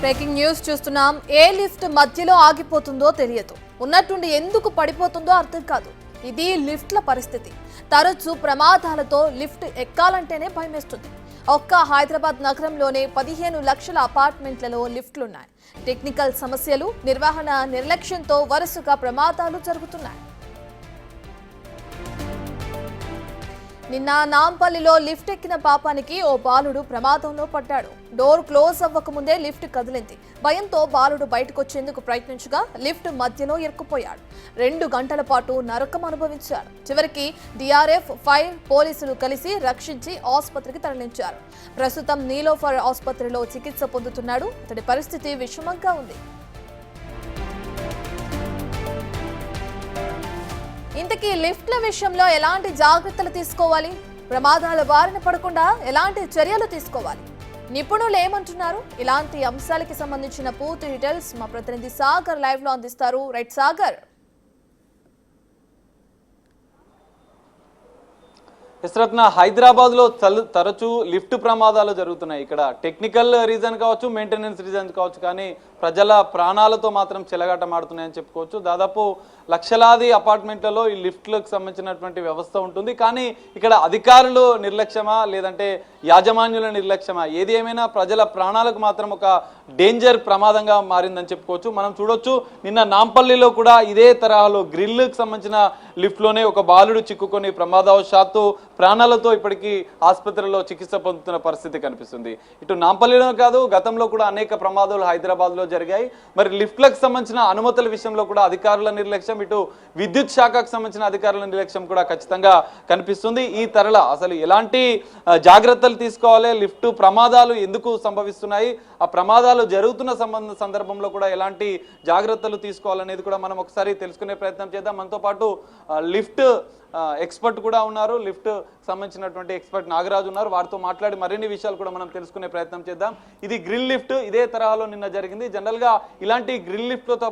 Breaking news చూస్తున్నాం. ఏ lift మధ్యలో ఆగిపోతుందో తెలియదు, ఉన్నట్టుండి ఎందుకు పడిపోతుందో అర్థం కాదు. ఇది లిఫ్ట్ల పరిస్థితి. తరచూ ప్రమాదాలతో లిఫ్ట్ ఎక్కాలంటేనే భయమేస్తుంది. ఒక్క హైదరాబాద్ నగరంలోనే 15 లక్షల అపార్ట్మెంట్లలో లిఫ్ట్లున్నాయి. టెక్నికల్ సమస్యలు, నిర్వహణ నిర్లక్ష్యంతో వరుసగా ప్రమాదాలు జరుగుతున్నాయి. నిన్న నాంపల్లిలో లిఫ్ట్ ఎక్కిన పాపానికి ఓ బాలుడు ప్రమాదంలో పడ్డాడు. డోర్ క్లోజ్ అవ్వకముందే లిఫ్ట్ కదిలింది. భయంతో బాలుడు బయటకొచ్చేందుకు ప్రయత్నించగా లిఫ్ట్ మధ్యలో ఇరుక్కుపోయాడు. 2 గంటల పాటు నరకం అనుభవించాడు. చివరికి DRF, ఫైర్, పోలీసులు కలిసి రక్షించి ఆసుపత్రికి తరలించారు. ప్రస్తుతం నీలోఫర్ ఆసుపత్రిలో చికిత్స పొందుతున్నాడు. అతడి పరిస్థితి విషమంగా ఉంది. ఇంతకీ లిఫ్ట్ల విషయంలో ఎలాంటి జాగ్రత్తలు తీసుకోవాలి? ప్రమాదాల బారిన పడకుండా ఎలాంటి చర్యలు తీసుకోవాలి? నిపుణులు ఏమంటున్నారు? ఇలాంటి అంశాలకి సంబంధించిన పూర్తి డీటెయిల్స్ మా ప్రతినిధి సాగర్ లైవ్ లో అందిస్తారు. రైట్ సాగర్. విశ్రత్న, హైదరాబాద్ లో తరచూ లిఫ్ట్ ప్రమాదాలు జరుగుతున్నాయి. ఇక్కడ టెక్నికల్ రీజన్ కావచ్చు, మెయింటెనెన్స్ రీజన్ కావచ్చు, కానీ ప్రజల ప్రాణాలతో మాత్రం చెలగాటమాడుతున్నాయని చెప్పుకోవచ్చు. దాదాపు లక్షలాది అపార్ట్మెంట్లలో ఈ లిఫ్ట్లకు సంబంధించినటువంటి వ్యవస్థ ఉంటుంది. కానీ ఇక్కడ అధికారులు నిర్లక్ష్యమా లేదంటే యాజమాన్యుల నిర్లక్ష్యమా, ఏది ఏమైనా ప్రజల ప్రాణాలకు మాత్రం ఒక డేంజర్ ప్రమాదంగా మారిందని చెప్పుకోవచ్చు. మనం చూడొచ్చు, నిన్న నాంపల్లిలో కూడా ఇదే తరహాలో గ్రిల్కి సంబంధించిన లిఫ్ట్లోనే ఒక బాలుడు చిక్కుకొని ప్రమాదవశాత్తు ప్రాణాలతో ఇప్పటికీ ఆసుపత్రిలో చికిత్స పొందుతున్న పరిస్థితి కనిపిస్తుంది. ఇటు నాంపల్లిలో కాదు, గతంలో కూడా అనేక ప్రమాదాలు హైదరాబాద్లో జరిగాయి. మరి లిఫ్ట్లకు సంబంధించిన అనుమతుల విషయంలో కూడా అధికారుల నిర్లక్ష్యం, ఇటు విద్యుత్ శాఖకు సంబంధించిన అధికారుల నిర్లక్ష్యం కూడా ఖచ్చితంగా కనిపిస్తుంది. ఈ తరల అసలు ఎలాంటి జాగ్రత్తలు తీసుకోవాలి, లిఫ్ట్ ప్రమాదాలు ఎందుకు సంభవిస్తున్నాయి, ఆ ప్రమాదాలు జరుగుతున్న సందర్భంలో కూడా ఎలాంటి జాగ్రత్తలు తీసుకోవాలనేది కూడా మనం ఒకసారి తెలుసుకునే ప్రయత్నం చేద్దాం. మనతో పాటు లిఫ్ట్ ఎక్స్పర్ట్ కూడా ఉన్నారు, లిఫ్ట్ సంబంధించినటువంటి ఎక్స్పర్ట్ నాగరాజు ఉన్నారు. వారితో మాట్లాడి మరిన్ని విషయాలు కూడా మనం తెలుసుకునే ప్రయత్నం చేద్దాం. ఇది గ్రిల్ లిఫ్ట్, ఇదే తరహాలో నిన్న జరిగింది. జనరల్ గా ఇలాంటి గ్రిల్ లిఫ్ట్లతో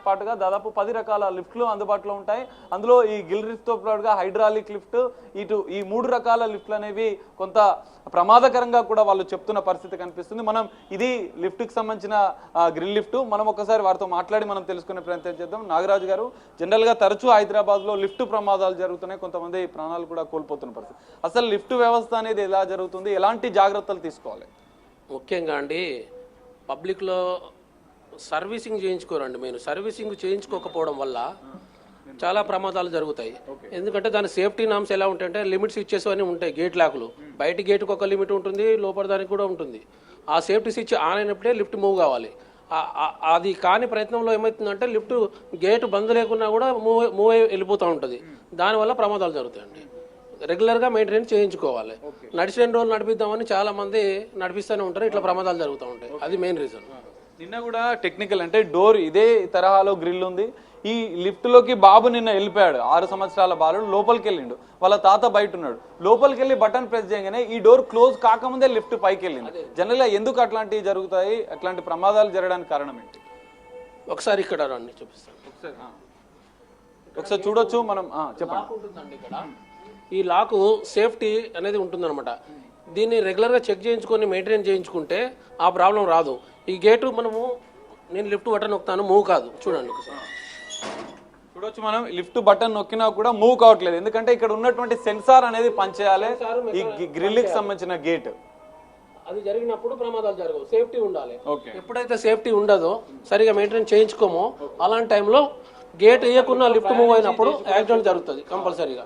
పాటుగా దాదాపు 10 రకాల లిఫ్ట్లు అందుబాటులో ఉంటాయి. అందులో ఈ గ్రిల్ లిఫ్ట్తో పాటుగా హైడ్రాలిక్ లిఫ్ట్, ఈ 3 రకాల లిఫ్ట్లు అనేవి కొంత ప్రమాదకరంగా కూడా వాళ్ళు చెప్తున్న పరిస్థితి కనిపిస్తుంది. మనం ఇది లిఫ్ట్కి సంబంధించిన గ్రిల్ లిఫ్ట్, మనం ఒకసారి వారితో మాట్లాడి మనం తెలుసుకునే ప్రయత్నం చేద్దాం. నాగరాజు గారు, జనరల్ గా తరచూ హైదరాబాద్ లో లిఫ్ట్ ప్రమాదాలు జరుగుతున్నాయి, కొంతమంది ప్రాణాలు కూడా కోల్పోతున్న పరిస్థితి. అసలు లిఫ్ట్ వ్యవస్థ అనేది ఎలా జరుగుతుంది, ఎలాంటి జాగ్రత్తలు తీసుకోవాలి? ముఖ్యంగా అండి, పబ్లిక్లో సర్వీసింగ్ చేయించుకోరండి. మేము సర్వీసింగ్ చేయించుకోకపోవడం వల్ల చాలా ప్రమాదాలు జరుగుతాయి. ఎందుకంటే దాని సేఫ్టీ నామ్స్ ఎలా ఉంటాయంటే లిమిట్స్ ఇచ్చేసేవన్నీ ఉంటాయి. గేట్ లాకులు, బయట గేటుకు ఒక లిమిట్ ఉంటుంది, లోపల దానికి కూడా ఉంటుంది. ఆ సేఫ్టీ స్విచ్ ఆన్ అయినప్పుడే లిఫ్ట్ మూవ్ కావాలి. అది కాని ప్రయత్నంలో ఏమవుతుందంటే లిఫ్ట్ గేటు బంద్ లేకున్నా కూడా మూవ్ అయి వెళ్ళిపోతూ ఉంటుంది. దానివల్ల ప్రమాదాలు జరుగుతాయండి. రెగ్యులర్గా మెయింటెనెన్స్ చేయించుకోవాలి. నడిచిన రోజులు నడిపిద్దామని చాలా మంది నడిపిస్తూనే ఉంటారు, ఇట్లా ప్రమాదాలు జరుగుతూ ఉంటాయి. అది మెయిన్ రీజన్. నిన్న కూడా టెక్నికల్ అంటే డోర్ ఇదే తరహాలో గ్రిల్ ఉంది. ఈ లిఫ్ట్ లోకి బాబు నిన్న వెళ్ళిపోయాడు. 6 సంవత్సరాల బాలుడు లోపలికి వెళ్ళిండు, వాళ్ళ తాత బయట ఉన్నాడు. లోపలికి వెళ్ళి బటన్ ప్రెస్ చేయగానే ఈ డోర్ క్లోజ్ కాకముందే లిఫ్ట్ పైకి వెళ్ళింది. జనరల్ గా ఎందుకు అట్లాంటివి జరుగుతాయి, అట్లాంటి ప్రమాదాలు జరగడానికి కారణం ఏంటి? ఒకసారి ఇక్కడ రండి చూపిస్తాను. ఒకసారి చూడొచ్చు మనం. చెప్పండి. ఇక్కడ ఈ లాకు సేఫ్టీ అనేది ఉంటుందన్నమాట. దీన్ని రెగ్యులర్గా చెక్ చేయించుకొని మెయింటైన్ చేయించుకుంటే ఆ ప్రాబ్లం రాదు. ఈ గేటు నేను లిఫ్ట్ బటన్ నొక్కుతాను, మూవ్ కాదు. చూడండి ఒకసారి చూడొచ్చు, మనం లిఫ్ట్ బటన్ నొక్కినా కూడా మూవ్ కావట్లేదు. ఎందుకంటే ఇక్కడ ఉన్నటువంటి సెన్సార్ అనేది పనిచేయాలి. ఈ గ్రిల్ కి సంబంధించిన గేట్ అది జరిగినప్పుడు ప్రమాదాలు జరగవు. సేఫ్టీ ఉండాలి. ఎప్పుడైతే సేఫ్టీ ఉండదో, సరిగా మెయింటైన్ చేయించుకోమో, అలాంటి టైంలో గేట్ వేయకుండా లిఫ్ట్ మూవ్ అయినప్పుడు యాక్సిడెంట్ జరుగుతుంది కంపల్సరీగా.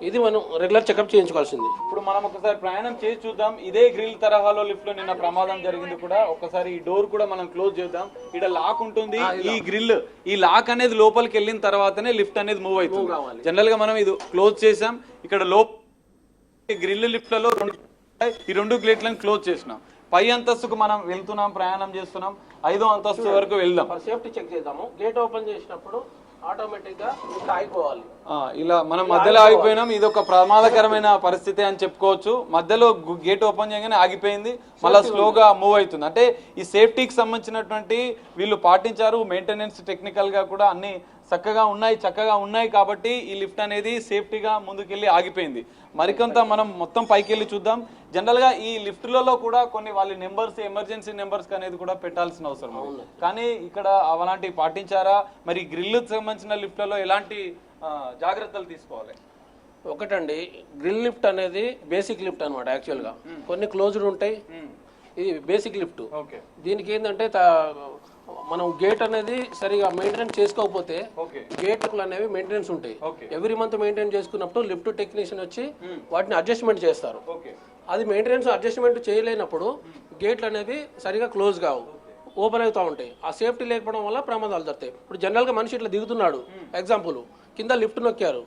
ఇది మనం రెగ్యులర్ చెకప్ చేయించుకోవాల్సింది. ఇప్పుడు మనం ఒకసారి ప్రయాణం చేసి చూద్దాం. ఇదే గ్రిల్ తరహాలో లిఫ్ట్ లో నిన్న ప్రమాదం జరిగింది కూడా. ఒకసారి ఈ డోర్ కూడా మనం క్లోజ్ చేద్దాం. ఇక్కడ లాక్ ఉంటుంది. ఈ గ్రిల్, ఈ లాక్ అనేది లోపలికి వెళ్ళిన తర్వాతనే లిఫ్ట్ అనేది మూవ్ అవుతుంది. జనరల్ గా మనం ఇది క్లోజ్ చేసాం. ఇక్కడ గ్రిల్ లిఫ్ట్లలో ఈ 2 గేట్లను క్లోజ్ చేసినాం. పై అంతస్తుకు మనం వెళ్తున్నాం, ప్రయాణం చేస్తున్నాం. 5వ అంతస్తు వరకు వెళ్దాం. సేఫ్టీ చెక్ చేద్దాము. గేట్ ఓపెన్ చేసినప్పుడు ఆటోమేటిక్ గా ఆగిపోవాలి. ఇలా మనం మధ్యలో ఆగిపోయినాం. ఇది ఒక ప్రమాదకరమైన పరిస్థితి అని చెప్పుకోవచ్చు. మధ్యలో గేట్ ఓపెన్ చేయగానే ఆగిపోయింది, మళ్ళీ స్లోగా మూవ్ అవుతుంది. అంటే ఈ సేఫ్టీకి సంబంధించినటువంటి వీళ్ళు పాటించారు. మెయింటెనెన్స్ టెక్నికల్ గా కూడా అన్ని చక్కగా ఉన్నాయి కాబట్టి ఈ లిఫ్ట్ అనేది సేఫ్టీగా ముందుకెళ్ళి ఆగిపోయింది. మరికొంత మనం మొత్తం పైకి వెళ్ళి చూద్దాం. జనరల్ గా ఈ లిఫ్ట్లలో కూడా కొన్ని వాళ్ళ నెంబర్స్, ఎమర్జెన్సీ నెంబర్స్ అనేది కూడా పెట్టాల్సిన అవసరం ఉంది. కానీ ఇక్కడ అలాంటివి పాటించారా? మరి గ్రిల్కి సంబంధించిన లిఫ్ట్లలో ఎలాంటి జాగ్రత్తలు తీసుకోవాలి? ఒకటండి, గ్రిల్ లిఫ్ట్ అనేది బేసిక్ లిఫ్ట్ అనమాట. యాక్చువల్గా కొన్ని క్లోజ్డ్ ఉంటాయి, ఇది బేసిక్ లిఫ్ట్. దీనికి ఏంటంటే మనం గేట్ అనేది సరిగా మెయింటెనెన్స్ చేసుకోకపోతే గేట్లు అనేవి మెయింటెనెన్స్ ఉంటాయి. ఎవ్రీ మంత్ మెయింటైన్ చేసుకున్నప్పుడు లిఫ్ట్ టెక్నీషియన్ వచ్చి వాటిని అడ్జస్ట్మెంట్ చేస్తారు. అది మెయింటెనెన్స్ అడ్జస్ట్మెంట్ చేయలేనప్పుడు గేట్లు అనేవి సరిగా క్లోజ్ కావు, ఓపెన్ అవుతూ ఉంటాయి. ఆ సేఫ్టీ లేకపోవడం వల్ల ప్రమాదాలు జరుగుతాయి. ఇప్పుడు జనరల్గా మనిషి ఇట్లా దిగుతున్నాడు, ఎగ్జాంపుల్ కింద లిఫ్ట్ నొక్కారు,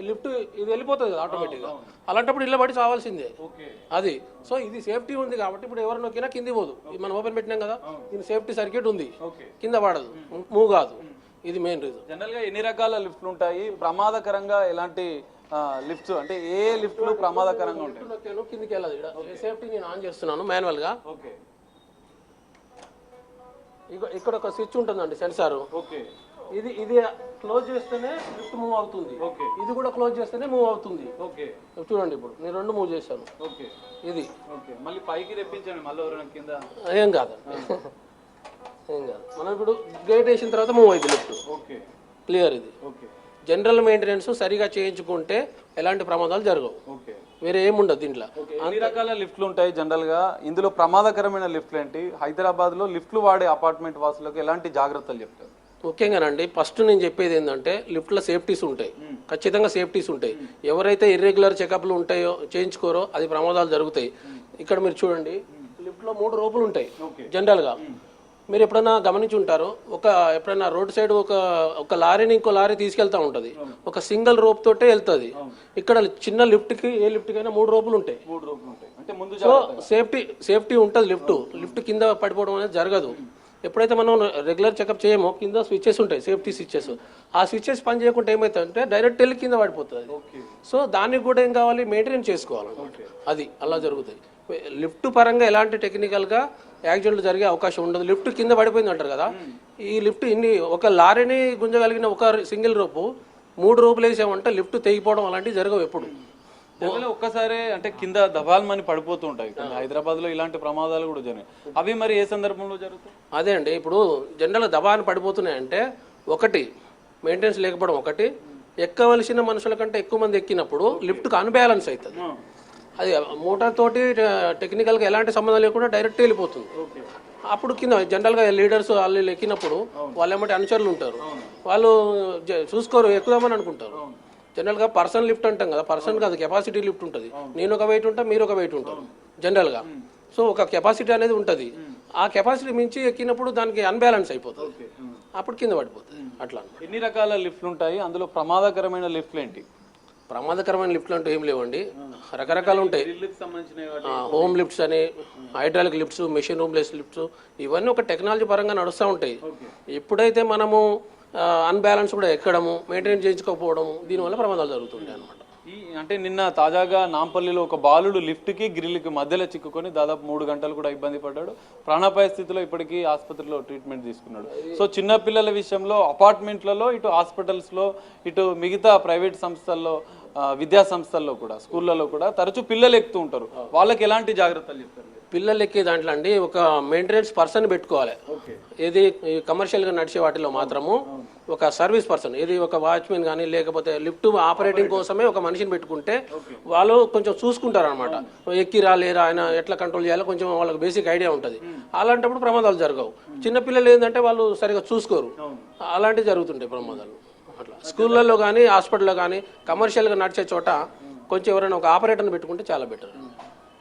లిఫ్ట్ ఇది వెళ్ళిపోతుంది కదా ఆటోమేటిక్గా. అలాంటప్పుడు ఇళ్ళ పడి చావాల్సిందే అది. సో ఇది సేఫ్టీ ఉంది కాబట్టి ఇప్పుడు ఎవరు నొక్కినా కింది పోదు. మనం ఓపెన్ పెట్టినాం కదా, దీని సేఫ్టీ సర్క్యూట్ ఉంది, కింద పడదు, మూవ్ కాదు. ఇది మెయిన్ రీజన్. జనరల్ గా ఎన్ని రకాల లిఫ్ట్లు ఉంటాయి? ప్రమాదకరంగా ఎలాంటి లిఫ్ట్స్ అంటే ఏ లిఫ్ట్లు ప్రమాదకరంగా ఉంటాయి? కిందికి వెళ్ళదు. సేఫ్టీ నేను ఆన్ చేస్తున్నాను మాన్యువల్ గా. ఇక్కడ ఒక స్విచ్ ఉంటుందండి, సెన్సార్. ఇది క్లోజ్ చేస్తేనే లిఫ్ట్ మూవ్ అవుతుంది, ఇది కూడా క్లోజ్ చేస్తేనే మూవ్ అవుతుంది. చూడండి, ఇప్పుడు నేను రెండు మూవ్ చేశాను. ఇది మళ్ళీ పైకి తెప్పించండి, మళ్ళీ కింద ఏం కాదు. మనం ఇప్పుడు గేట్ వేసిన తర్వాత మూవ్ అవుతుంది లిఫ్ట్. క్లియర్. ఇది జనరల్ మెయింటెనెన్స్ సరిగా చేయించుకుంటే ఎలాంటి ప్రమాదాలు జరగవు, వేరే ఏముండదు దీంట్లో. అన్ని రకాల లిఫ్ట్లు ఉంటాయి జనరల్ గా. ఇందులో ప్రమాదకరమైన లిఫ్ట్లు ఏంటి? హైదరాబాద్ లో లిఫ్ట్లు వాడే అపార్ట్మెంట్ వాసులకు ఎలాంటి జాగ్రత్తలు చెప్తారు? ముఖ్యంగానండి, ఫస్ట్ నేను చెప్పేది ఏంటంటే లిఫ్ట్లో సేఫ్టీస్ ఉంటాయి, ఖచ్చితంగా సేఫ్టీస్ ఉంటాయి. ఎవరైతే ఇర్రెగ్యులర్ చెకప్లు ఉంటాయో చేయించుకోరో అది ప్రమాదాలు జరుగుతాయి. ఇక్కడ మీరు చూడండి, లిఫ్ట్లో 3 రోపులు ఉంటాయి జనరల్గా. మీరు ఎప్పుడైనా గమనించి ఉంటారు, ఎప్పుడైనా రోడ్ సైడ్ ఒక లారీని ఇంకో లారీ తీసుకెళ్తా ఉంటుంది, ఒక సింగిల్ రోప్ తోటే వెళ్తుంది. ఇక్కడ చిన్న లిఫ్ట్కి ఏ లిఫ్ట్కైనా 3 రోపులు ఉంటాయి. సో సేఫ్టీ ఉంటుంది. లిఫ్ట్ కింద పడిపోవడం అనేది జరగదు. ఎప్పుడైతే మనం రెగ్యులర్ చెకప్ చేయమో కింద స్విచ్చెస్ ఉంటాయి, సేఫ్టీ స్విచ్చెస్. ఆ స్విచ్చెస్ పని చేయకుండా ఏమవుతుందంటే డైరెక్ట్ వెళ్ళి కింద పడిపోతుంది. సో దానికి కూడా ఏం కావాలి, మెయింటెనెన్స్ చేసుకోవాలన్నమాట. అది అలా జరుగుతాయి. లిఫ్ట్ పరంగా ఎలాంటి టెక్నికల్గా యాక్సిడెంట్లు జరిగే అవకాశం ఉండదు. లిఫ్ట్ కింద పడిపోయింది అంటారు కదా, ఈ లిఫ్ట్ ఒక లారీని గుంజగలిగిన ఒక సింగిల్ రోపు 3 రోపులు వేసామంటే లిఫ్ట్ తెగిపోవడం అలాంటివి జరగవు ఎప్పుడు. ఒక్కసారి అంటే కింద దబాల్మని పడిపోతూ ఉంటాయి. హైదరాబాద్ లో ఇలాంటి ప్రమాదాలు కూడా జరిగాయి. అవి మరి ఏ సందర్భంలో జరుగుతాయి? అదే అండి, ఇప్పుడు జనరల్గా దబాని పడిపోతున్నాయంటే ఒకటి మెయింటెనెన్స్ లేకపోవడం, ఒకటి ఎక్కవలసిన మనుషుల కంటే ఎక్కువ మంది ఎక్కినప్పుడు లిఫ్ట్కి అన్బ్యాలెన్స్ అవుతుంది. అది మోటార్ తోటి టెక్నికల్గా ఎలాంటి సంబంధం లేకుండా డైరెక్ట్ వెళ్ళిపోతుంది. అప్పుడు కింద జనరల్గా లీడర్స్ వాళ్ళు ఎక్కినప్పుడు వాళ్ళు ఏమంటే అనుచరులు ఉంటారు, వాళ్ళు చూసుకోరు, ఎక్కుదామని అనుకుంటారు. జనరల్గా పర్సన్ లిఫ్ట్ అంటాం కదా, పర్సన్ కాదు కెపాసిటీ లిఫ్ట్ ఉంటుంది. నేను ఒక వెయిట్ ఉంటా, మీరు ఒక వెయిట్ ఉంటారు జనరల్గా. సో ఒక కెపాసిటీ అనేది ఉంటుంది. ఆ కెపాసిటీ మించి ఎక్కినప్పుడు దానికి అన్బ్యాలెన్స్ అయిపోతుంది, అప్పుడు కింద పడిపోతుంది. అట్లా ఎన్ని రకాల లిఫ్ట్లు ఉంటాయి? అందులో ప్రమాదకరమైన లిఫ్ట్లు ఏంటి? ప్రమాదకరమైన లిఫ్ట్లు అంటూ ఏం లేవండి, రకరకాలు ఉంటాయి. హోమ్ లిఫ్ట్స్ అని, హైడ్రాలిక్ లిఫ్ట్స్, మెషిన్ రూమ్లెస్ లిఫ్ట్స్, ఇవన్నీ ఒక టెక్నాలజీ పరంగా నడుస్తూ ఉంటాయి. ఎప్పుడైతే మనము అన్బ్యాలెన్స్ కూడా ఎక్కడము, మెయింటైన్ చేయించుకోకపోవడము, దీనివల్ల ప్రమాదాలు జరుగుతుంటాయి అన్నమాట. అంటే నిన్న తాజాగా నాంపల్లిలో ఒక బాలుడు లిఫ్ట్కి గ్రిల్కి మధ్యలో చిక్కుకొని దాదాపు 3 గంటలు కూడా ఇబ్బంది పడ్డాడు. ప్రాణాపాయ స్థితిలో ఇప్పటికీ హాస్పిటల్లో ట్రీట్మెంట్ తీసుకున్నాడు. సో చిన్నపిల్లల విషయంలో అపార్ట్మెంట్లలో, ఇటు హాస్పిటల్స్లో, ఇటు మిగతా ప్రైవేట్ సంస్థల్లో, విద్యా సంస్థల్లో కూడా, స్కూళ్ళలో కూడా తరచూ పిల్లలు ఎక్కుతూ ఉంటారు. వాళ్ళకి ఎలాంటి జాగ్రత్తలు చెప్తారు? పిల్లలు ఎక్కే దాంట్లో అండి ఒక మెయింటెనెన్స్ పర్సన్ పెట్టుకోవాలి. ఏది కమర్షియల్గా నడిచే వాటిలో మాత్రము ఒక సర్వీస్ పర్సన్, ఇది ఒక వాచ్మెన్ కానీ లేకపోతే లిఫ్ట్ ఆపరేటింగ్ కోసమే ఒక మనిషిని పెట్టుకుంటే వాళ్ళు కొంచెం చూసుకుంటారు అనమాట. ఎక్కిరా లేరా, ఆయన ఎట్లా కంట్రోల్ చేయాలో కొంచెం వాళ్ళకి బేసిక్ ఐడియా ఉంటుంది. అలాంటప్పుడు ప్రమాదాలు జరగవు. చిన్నపిల్లలు ఏంటంటే వాళ్ళు సరిగా చూసుకోరు, అలాంటివి జరుగుతుంటాయి ప్రమాదాలు. అట్లా స్కూళ్ళల్లో కానీ హాస్పిటల్లో కానీ కమర్షియల్గా నడిచే చోట కొంచెం ఎవరైనా ఒక ఆపరేటర్ని పెట్టుకుంటే చాలా బెటర్.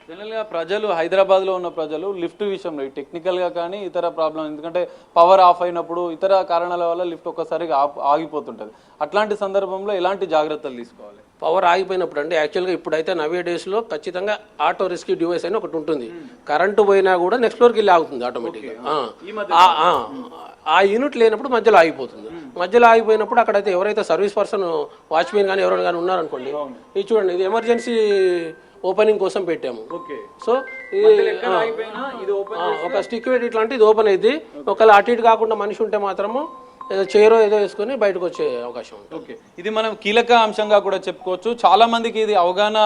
జనరల్గా ప్రజలు, హైదరాబాద్లో ఉన్న ప్రజలు లిఫ్ట్ విషయంలో టెక్నికల్గా కానీ ఇతర ప్రాబ్లం, ఎందుకంటే పవర్ ఆఫ్ అయినప్పుడు ఇతర కారణాల వల్ల లిఫ్ట్ ఒక్కసారిగా ఆగిపోతుంటుంది. అట్లాంటి సందర్భంలో ఎలాంటి జాగ్రత్తలు తీసుకోవాలి? పవర్ ఆగిపోయినప్పుడు అండి, యాక్చువల్గా ఇప్పుడైతే నవే డేస్లో ఖచ్చితంగా ఆటో రెస్క్యూ డివైస్ అని ఒకటి ఉంటుంది. కరెంటు పోయినా కూడా నెక్స్ట్ ఫ్లోర్కి వెళ్ళి ఆగుతుంది ఆటోమేటిక్గా. ఆ యూనిట్ లేనప్పుడు మధ్యలో ఆగిపోతుంది. మధ్యలో ఆగిపోయినప్పుడు అక్కడైతే ఎవరైతే సర్వీస్ పర్సన్ వాచ్మెన్ కానీ ఎవరైనా కానీ ఉన్నారనుకోండి, ఇది చూడండి, ఇది ఎమర్జెన్సీ ఓపెనింగ్ కోసం పెట్టాము. సో ఒక స్టిక్ పెట్టి ఇట్లాంటి ఇది ఓపెన్ అయింది. ఒకవేళ అటు ఇటు కాకుండా మనిషి ఉంటే మాత్రము ఏదో చైరో ఏదో వేసుకొని బయటకు వచ్చే అవకాశం ఉంటుంది. ఇది మనం కీలక అంశంగా కూడా చెప్పుకోవచ్చు. చాలా మందికి ఇది అవగాహన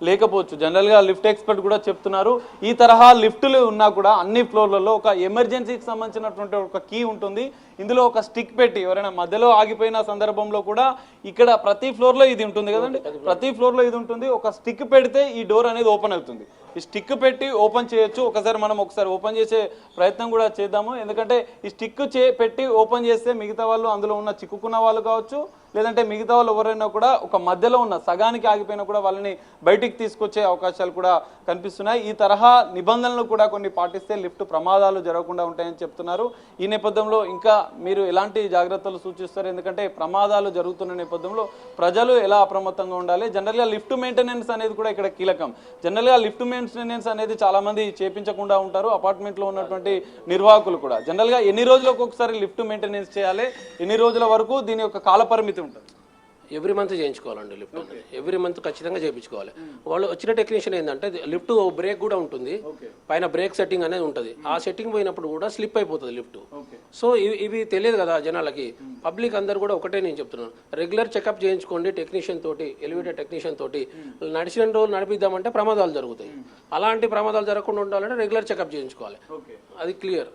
లేకపోవచ్చు. జనరల్ గా లిఫ్ట్ ఎక్స్పర్ట్ కూడా చెప్తున్నారు, ఈ తరహా లిఫ్టులు ఉన్నా కూడా అన్ని ఫ్లోర్లలో ఒక ఎమర్జెన్సీకి సంబంధించినటువంటి ఒక కీ ఉంటుంది. ఇందులో ఒక స్టిక్ పెట్టి ఎవరైనా మధ్యలో ఆగిపోయిన సందర్భంలో కూడా ఇక్కడ ప్రతి ఫ్లోర్ లో ఇది ఉంటుంది కదండి, ప్రతి ఫ్లోర్ లో ఇది ఉంటుంది. ఒక స్టిక్ పెడితే ఈ డోర్ అనేది ఓపెన్ అవుతుంది. ఈ స్టిక్ పెట్టి ఓపెన్ చేయొచ్చు. మనం ఒకసారి ఓపెన్ చేసే ప్రయత్నం కూడా చేద్దాము. ఎందుకంటే ఈ స్టిక్ పెట్టి ఓపెన్ చేస్తే మిగతా వాళ్ళు అందులో ఉన్న చిక్కుకున్న వాళ్ళు కావచ్చు, లేదంటే మిగతా వాళ్ళు ఎవరైనా కూడా ఒక మధ్యలో ఉన్న సగానికి ఆగిపోయినా కూడా వాళ్ళని బయటికి తీసుకొచ్చే అవకాశాలు కూడా కనిపిస్తున్నాయి. ఈ తరహా నిబంధనలు కూడా కొన్ని పాటిస్తే లిఫ్ట్ ప్రమాదాలు జరగకుండా ఉంటాయని చెప్తున్నారు. ఈ నేపథ్యంలో ఇంకా మీరు ఎలాంటి జాగ్రత్తలు సూచిస్తారు? ఎందుకంటే ప్రమాదాలు జరుగుతున్న నేపథ్యంలో ప్రజలు ఎలా అప్రమత్తంగా ఉండాలి? జనరల్గా లిఫ్ట్ మెయింటెనెన్స్ అనేది కూడా ఇక్కడ కీలకం. జనరల్గా లిఫ్ట్ మెయింటెనెన్స్ అనేది చాలా మంది చేపించకుండా ఉంటారు, అపార్ట్మెంట్లో ఉన్నటువంటి నిర్వాహకులు కూడా. జనరల్గా ఎన్ని రోజులకు ఒకసారి లిఫ్ట్ మెయింటెనెన్స్ చేయాలి? ఎన్ని రోజుల వరకు దీని యొక్క కాలపరిమితి ఉంటుంది? ఎవ్రీ మంత్ చేయించుకోవాలండి లిఫ్ట్ అనేది. ఎవ్రీ మంత్ ఖచ్చితంగా చేయించుకోవాలి. వాళ్ళు వచ్చిన టెక్నీషియన్ ఏంటంటే లిఫ్ట్ బ్రేక్ కూడా ఉంటుంది, పైన బ్రేక్ సెట్టింగ్ అనేది ఉంటుంది. ఆ సెట్టింగ్ పోయినప్పుడు కూడా స్లిప్ అయిపోతుంది లిఫ్ట్. సో ఇవి తెలియదు కదా జనాలకి. పబ్లిక్ అందరు కూడా ఒకటే నేను చెప్తున్నాను, రెగ్యులర్ చెకప్ చేయించుకోండి టెక్నీషియన్ తోటి, ఎలివేటర్ టెక్నీషియన్ తోటి. నడిచిన రోజులు నడిపిద్దామంటే ప్రమాదాలు జరుగుతాయి. అలాంటి ప్రమాదాలు జరగకుండా ఉండాలంటే రెగ్యులర్ చెకప్ చేయించుకోవాలి. అది క్లియర్.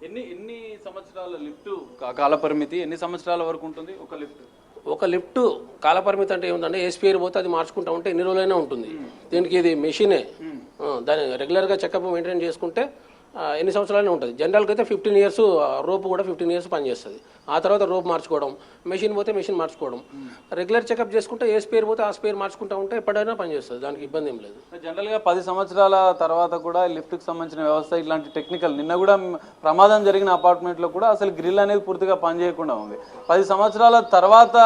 ఎన్ని సంవత్సరాల లిఫ్ట్ కాలపరిమితి ఎన్ని సంవత్సరాల వరకు ఉంటుంది ఒక లిఫ్ట్ కాలపరిమితి అంటే ఏముందంటే ఎస్పీఆర్ పోతే అది మార్చుకుంటా ఉంటే ఎన్ని రోజులైనా ఉంటుంది. దీనికి ఇది మెషినే. దాన్ని రెగ్యులర్గా చెకప్ మెయింటైన్ చేసుకుంటే ఎన్ని సంవత్సరాలనే ఉంటుంది. జనరల్గా అయితే 15 years, రోప్ కూడా 15 years పనిచేస్తుంది. ఆ తర్వాత రోప్ మార్చుకోవడం, మెషిన్ పోతే మెషిన్ మార్చుకోవడం. రెగ్యులర్ చెకప్ చేసుకుంటే ఏ స్పేర్ పోతే ఆ స్పేర్ మార్చుకుంటా ఉంటే ఎప్పుడైనా పనిచేస్తుంది, దానికి ఇబ్బంది ఏం లేదు. జనరల్గా 10 సంవత్సరాల తర్వాత కూడా లిఫ్ట్కి సంబంధించిన వ్యవస్థ ఇట్లాంటి టెక్నికల్, నిన్న కూడా ప్రమాదం జరిగిన అపార్ట్మెంట్లో కూడా అసలు గ్రిల్ అనేది పూర్తిగా పనిచేయకుండా ఉంది. 10 సంవత్సరాల తర్వాత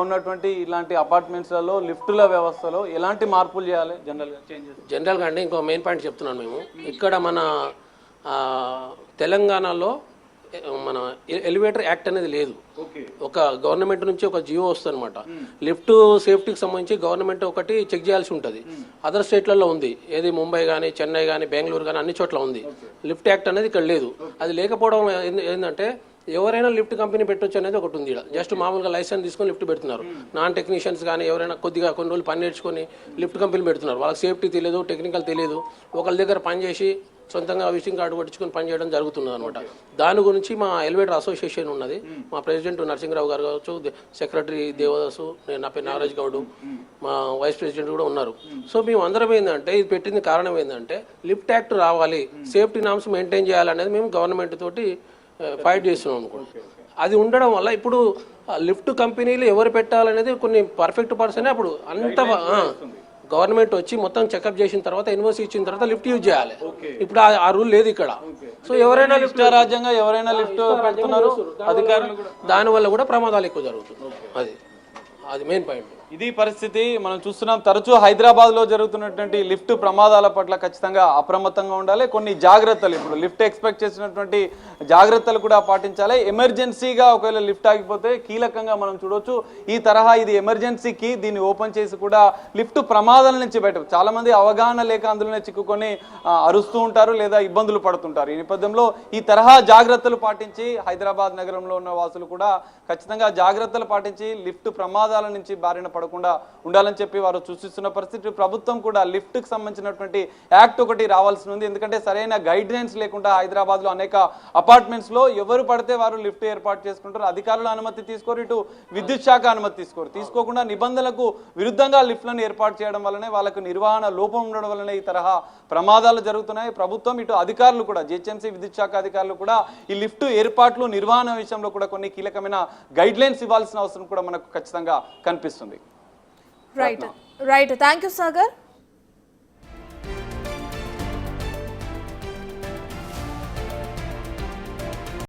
ఉన్నటువంటి ఇలాంటి అపార్ట్మెంట్స్లలో లిఫ్టుల వ్యవస్థలో ఎలాంటి మార్పులు చేయాలి జనరల్గా అంటే ఇంకో మెయిన్ పాయింట్ చెప్తున్నాను. మేము ఇక్కడ మన తెలంగాణలో మన ఎలివేటర్ యాక్ట్ అనేది లేదు. ఒక గవర్నమెంట్ నుంచి ఒక జియో వస్తుంది అనమాట. లిఫ్ట్ సేఫ్టీకి సంబంధించి గవర్నమెంట్ ఒకటి చెక్ చేయాల్సి ఉంటుంది. అదర్ స్టేట్లలో ఉంది, ఏది ముంబై కానీ, చెన్నై కానీ, బెంగళూరు కానీ అన్ని చోట్ల ఉంది. లిఫ్ట్ యాక్ట్ అనేది ఇక్కడ లేదు. అది లేకపోవడం ఏంటంటే ఎవరైనా లిఫ్ట్ కంపెనీ పెట్టొచ్చు అనేది ఒకటి ఉంది. జస్ట్ మామూలుగా లైసెన్స్ తీసుకొని లిఫ్ట్ పెడుతున్నారు. నాన్ టెక్నీషియన్స్ కానీ ఎవరైనా కొద్దిగా కొన్ని రోజులు పని నేర్చుకొని లిఫ్ట్ కంపెనీ పెడుతున్నారు. వాళ్ళకి సేఫ్టీ తెలియదు, టెక్నికల్ తెలియదు. ఒకళ్ళ దగ్గర పని చేసి సొంతంగా విజిటింగ్ కార్డు పట్టించుకొని పనిచేయడం జరుగుతుంది అనమాట. దాని గురించి మా ఎలివేటర్ అసోసియేషన్ ఉన్నది. మా ప్రెసిడెంట్ నరసింహరావు గారు కావచ్చు, సెక్రటరీ దేవదాసు, నా పేరు నాగరాజ్ గౌడ్, మా వైస్ ప్రెసిడెంట్ కూడా ఉన్నారు. సో మేము అందరం ఏంటంటే ఇది పెట్టింది కారణం ఏంటంటే లిఫ్ట్ యాక్ట్ రావాలి, సేఫ్టీ నామ్స్ మెయింటైన్ చేయాలనేది మేము గవర్నమెంట్ తోటి ఫైట్ చేస్తున్నాం అనుకోండి. అది ఉండడం వల్ల ఇప్పుడు లిఫ్ట్ కంపెనీలు ఎవరు పెట్టాలనేది కొన్ని పర్ఫెక్ట్ పర్సనే అప్పుడు అంత గవర్నమెంట్ వచ్చి మొత్తం చెకప్ చేసిన తర్వాత ఇన్వాయిస్ ఇచ్చిన తర్వాత లిఫ్ట్ యూజ్ చేయాలి. ఇప్పుడు ఆ రూల్ లేదు ఇక్కడ. సో ఎవరైనా లిఫ్ట్ రాజ్యంగా ఎవరైనా లిఫ్ట్ పెడుతున్నారు అధికారులు, దానివల్ల కూడా ప్రమాదాలు ఎక్కువ జరుగుతుంది. అది మెయిన్ పాయింట్. ఇది పరిస్థితి మనం చూస్తున్నాం. తరచూ హైదరాబాద్లో జరుగుతున్నటువంటి లిఫ్ట్ ప్రమాదాల పట్ల ఖచ్చితంగా అప్రమత్తంగా ఉండాలి. కొన్ని జాగ్రత్తలు, ఇప్పుడు లిఫ్ట్ ఎక్స్పెక్ట్ చేసినటువంటి జాగ్రత్తలు కూడా పాటించాలి. ఎమర్జెన్సీగా ఒకవేళ లిఫ్ట్ ఆగిపోతే కీలకంగా మనం చూడవచ్చు, ఈ తరహా ఇది ఎమర్జెన్సీకి దీన్ని ఓపెన్ చేసి కూడా లిఫ్ట్ ప్రమాదాల నుంచి బయట చాలా మంది అవగాహన లేక అందులోనే చిక్కుకొని అరుస్తూ ఉంటారు లేదా ఇబ్బందులు పడుతుంటారు. ఈ నేపథ్యంలో ఈ తరహా జాగ్రత్తలు పాటించి హైదరాబాద్ నగరంలో ఉన్న వాసులు కూడా ఖచ్చితంగా జాగ్రత్తలు పాటించి లిఫ్ట్ ప్రమాదాల నుంచి బారిన పడకుండా ఉండాలని చెప్పి వారు సూచిస్తున్న పరిస్థితి. ప్రభుత్వం కూడా లిఫ్ట్కి సంబంధించినటువంటి యాక్ట్ ఒకటి రావాల్సి ఉంది. ఎందుకంటే సరైన గైడ్ లైన్స్ లేకుండా హైదరాబాద్లో అనేక అపార్ట్మెంట్స్లో ఎవరు పడితే వారు లిఫ్ట్ ఏర్పాటు చేసుకుంటారు. అధికారుల అనుమతి తీసుకోరు, ఇటు విద్యుత్ శాఖ అనుమతి తీసుకోకుండా నిబంధనలకు విరుద్ధంగా లిఫ్ట్లను ఏర్పాటు చేయడం వల్లనే వాళ్ళకు నిర్వహణ లోపం ఉండడం వల్లనే ఈ తరహా ప్రమాదాలు జరుగుతున్నాయి. ప్రభుత్వం ఇటు అధికారులు కూడా, జిహెచ్ఎంసీ విద్యుత్ శాఖ అధికారులు కూడా ఈ లిఫ్ట్ ఏర్పాట్లు నిర్వహణ విషయంలో కూడా కొన్ని కీలకమైన గైడ్ లైన్స్ ఇవ్వాల్సిన అవసరం కూడా మనకు ఖచ్చితంగా కనిపిస్తుంది. Right, thank you Sagar.